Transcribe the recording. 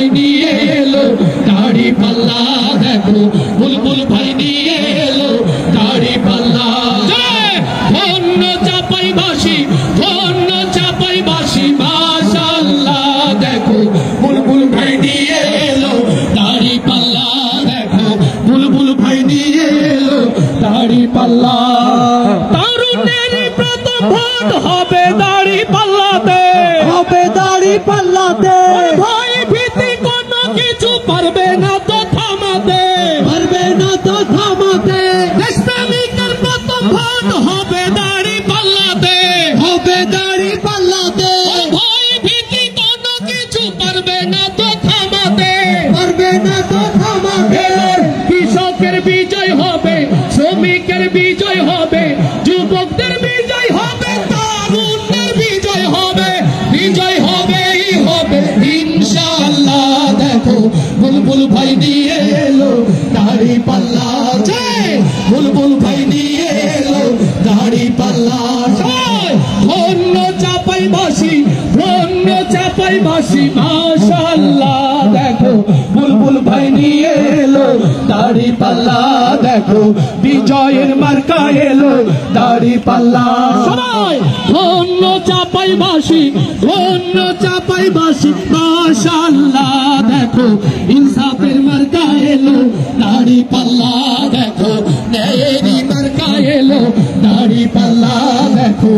ভাই নিয়ে এলো দাড়ি পাল্লা দেখো বুলবুল ভাই নিয়ে এলো দাড়ি পাল্লা ধন্য চাপাইবাসী মাশাআল্লাহ দেখো বুলবুল ভাই নিয়ে এলো দাড়ি পাল্লা দেখো বুলবুল ভাই নিয়ে এলো দাড়ি পাল্লা তরুণের প্রথম ভোট হবে দাড়ি পাল্লাতে ভাই ভীতি কোনো কিছু পারবে না তো থামাতে ইসলামিকের প্রথম ভোট হবে দাড়ি পাল্লাতে ভাই ভীতি কোনো কিছু পারবে না তো থামাতে কৃষকের বিজয় হবে শ্রমিকের বিজয় হবে যুবকদের বিজয় হবে তরুণের বিজয় হবে ইনশাআল্লাহ দেখো বুলবুল ভাই নিয়ে এলো দাড়ি পাল্লা বুলবুল ভাই নিয়ে এলো দাড়ি পাল্লা ধন্য চাপাইবাসী মাশাআল্লাহ দেখো বুলবুল ভাই নিয়ে এলো দাড়ি পাল্লা দেখো বিজয়ের মার্কা এলো দাড়ি পাল্লা সবাই ধন্য চাপাইবাসী মাশাআল্লাহ দেখো ইনসাফের মার্কা এলো দাড়ি পাল্লা দেখো ন্যায়েরই মার্কা এলো দাড়ি পাল্লা দেখো